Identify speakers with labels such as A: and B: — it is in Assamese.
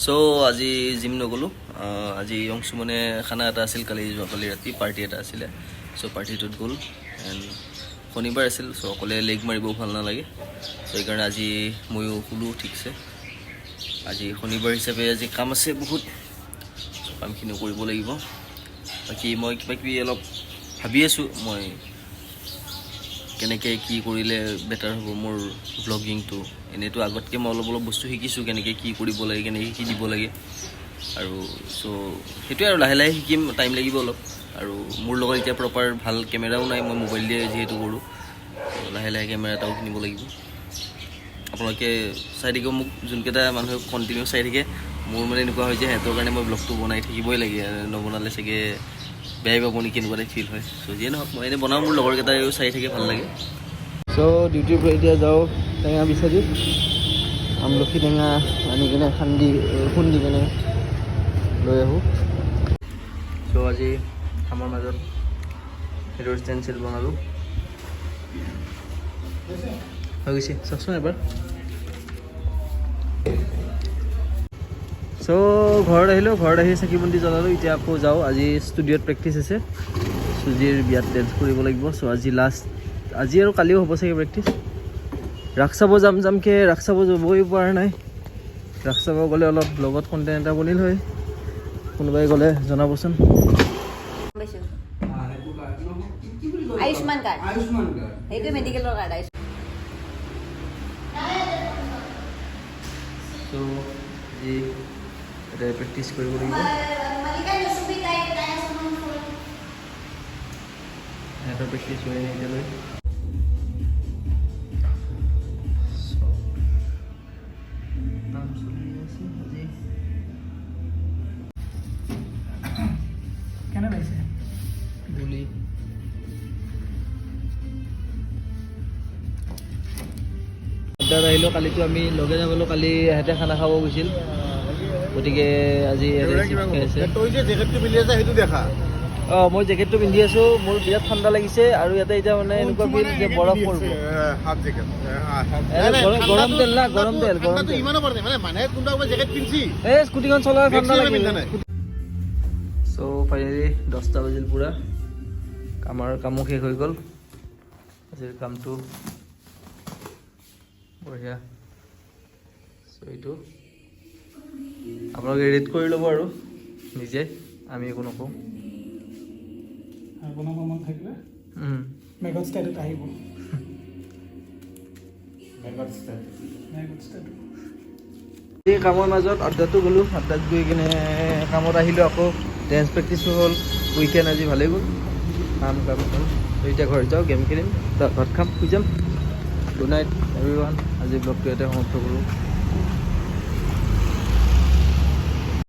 A: সো আজি জিম নগ'লোঁ আজি অংশুমনে খানা এটা আছিল কালি যোৱাকালি ৰাতি পাৰ্টি এটা আছিলে সো পাৰ্টিটোত গ'ল এণ্ড শনিবাৰ আছিল সো অকলে লেগ মাৰিবও ভাল নালাগে সো সেইকাৰণে আজি ময়ো শুলোঁ ঠিকছে আজি শনিবাৰ হিচাপে আজি কাম আছে বহুত সো কামখিনি কৰিব লাগিব বাকী মই কিবা কিবি অলপ ভাবি আছোঁ মই কেনেকৈ কি কৰিলে বেটাৰ হ'ব মোৰ ব্লগিংটো এনেইতো আগতকৈ মই অলপ বস্তু শিকিছোঁ কেনেকৈ কি কৰিব লাগে কেনেকৈ কি দিব লাগে আৰু চ' সেইটোৱে আৰু লাহে লাহে শিকিম টাইম লাগিব অলপ আৰু মোৰ লগত এতিয়া প্ৰপাৰ ভাল কেমেৰাও নাই মই মোবাইল দিয়ে যিহেতু কৰোঁ লাহে লাহে কেমেৰা এটাও কিনিব লাগিব আপোনালোকে চাই থাকিব মোক যোনকেইটা মানুহে কণ্টিনিউ চাই থাকে মোৰ মানে এনেকুৱা হয় যে সিহঁতৰ কাৰণে মই ব্লগটো বনাই থাকিবই লাগে নবনালে চাগে বেয়াই পাব নেকি এনেকুৱা ফিল হয় চ' যিয়ে নহওক মই এনেই বনাওঁ মোৰ লগৰকেইটাইও চাই থাকে ভাল লাগে চ' ডিউটিৰ পৰা এতিয়া যাওঁ টেঙা বিচাৰি আমলখি টেঙা আনি কিনে খুন্দি কিনে লৈ আহোঁ চ' আজি আমাৰ মাজত সেইটো ষ্টেনচিল বনালোঁ হৈ গৈছে চাওকচোন এবাৰ চ' ঘৰত আহিলোঁ ঘৰত আহি চাকি বন্তি জ্বলালোঁ এতিয়া আকৌ যাওঁ আজি ষ্টুডিঅ'ত প্ৰেক্টিচ আছে চুজিৰ বিয়াত ডেন্স কৰিব লাগিব চ' আজি লাষ্ট আজি আৰু কালিও হ'ব চাগে প্ৰেক্টিচ ৰাস চাব যামকৈ ৰাস চাব যাবই পৰা নাই ৰাস চাব গ'লে অলপ লগত কণ্টেণ্ট এটা বনিল হয় কোনোবাই গ'লে জনাবচোন
B: আয়ুষ্মান কাৰ্ড সেইটো মেডিকেলৰ কাৰ্ড
A: চ' আজি এতিয়া প্ৰেক্টিচ কৰিব লাগিব সিহঁতৰ প্ৰেক্টিচ হোৱাই নাই এতিয়ালৈ কাম চলি আছে আজি
C: কেনে পাইছে
A: বুলি আড্ডাত আহিলোঁ কালিতো আমি লগে নাপালোঁ কালি ইহঁতে খানা খাব গৈছিল গতিকে আজি আছে
C: তই যে জেকেটটো পিন্ধি আছা সেইটো দেখা
A: অঁ মই জেকেটটো পিন্ধি আছোঁ মোৰ বিৰাট ঠাণ্ডা লাগিছে আৰু ইয়াতে এতিয়া মানে এনেকুৱা ফিল যে বৰফ পৰিব
C: হাফ জেকেট
A: গৰম তেল না গৰম তেল
C: ইমানো পাৰে মানে মানুহে কোনোবা জেকেট পিন্ধছি
A: এই স্কুটিখন চলাই ঠাণ্ডা
C: পিন্ধা
A: লাগে
C: নাই
A: চ' ফাইনেলি 10টা বাজিল পূৰা কামো শেষ হৈ গ'ল আজিৰ কামটো বঢ়িয়া চ' এইটো আপোনালোকে এডিট কৰি ল'ব আৰু নিজে আমি একো নকওঁ
C: বনাব মন থাকিলে মেগত ষ্টাইলত আহিব
A: এই কামৰ মাজত আড্ডাটো গ'লোঁ আড্ডাত গৈ কিনে কামত আহিলোঁ আকৌ ডেন্স প্ৰেক্টিছো হ'ল উইকেণ্ড আজি ভালেই গ'ল কাম এতিয়া ঘৰত যাওঁ গেম খেলিম ভাত খাম শুই যাম গুড নাইট এভৰিৱান আজি ব্লগটো ইয়াতে সমাপ্ত কৰোঁ